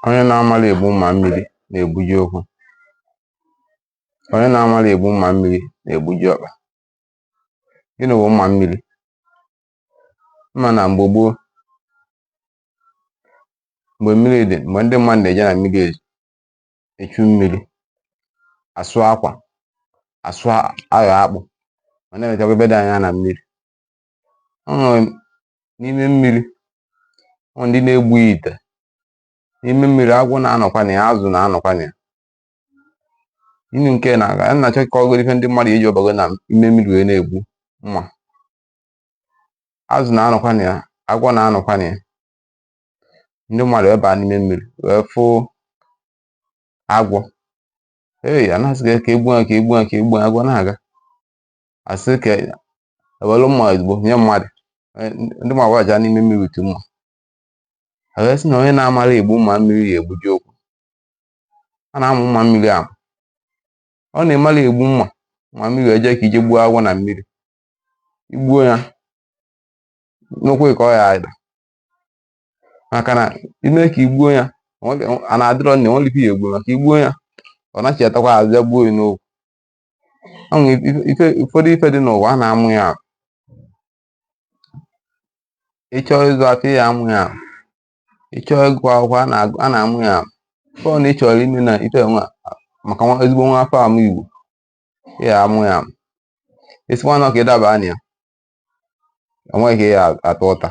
Onye na-amala egbu mma mmiri na-egbuji okwu. Onye na-amala egbu mma mmiri na-egbuji ọkpa. Gịnị bụ mma mmiri? Mma na mgbe gboo, mgbe mmiri dị, mgbe ndị mmadụ na-eje na mmiri echu mmiri, asụ akwa, asụ ayọ akpụ, ma na-emechakwa ebe dị anya na mmiri. N'ime mmiri, ndị na-egbu ite. N'ime mmiri, agwọ na-anọkwa na ya, azụ na-anọkwa na ya. Ini nke na-aga, a na-achọ ka ọgụgụ ife ndị mmadụ eji ọbago na ime mmiri wee na-egbu mma. Azụ na-anọkwa na ya, agwọ na-anọkwa na ya. Ndị mmadụ wee baa n'ime mmiri wee fụ agwọ. Anaghịzị ka egbu ha, ka egbu ha, ka egbu ha, agwọ na-aga. Asị ka ewelu mma ozugbo nye mmadụ. Ndị mmadụ waja n'ime mmiri utu mma. A sị na onye na-amara egbu mma mmiri ya egbuji okwu. A na-amụ mma mmiri amụ. Ọ na-emala egbu mma mmiri eje ka ije gbuo agwọ na mmiri. Igbuo ya, n'okwu ka ọ ya ada. Maka na ime ka igbuo ya, a na-adịrọ nne onwe ife ya egbu, maka igbuo ya, ọ nachiatakwa azụ ya gbuo ya n'okwu. Ụfọdụ ife dị n'ụwa a na-amụ ya amụ. Ịchọ ịzụ afọ ya amụ ya amụ. Ịchọ ịgụ akwụkwọ a na-amụ ya amụ. Ọ na ịchọrọ ime na ife nwa maka ezigbo nwa afọ amụ Igbo, ya amụ ya amụ. Esikwa na ka ịdaba na ya, enweghị ya atọ ụta.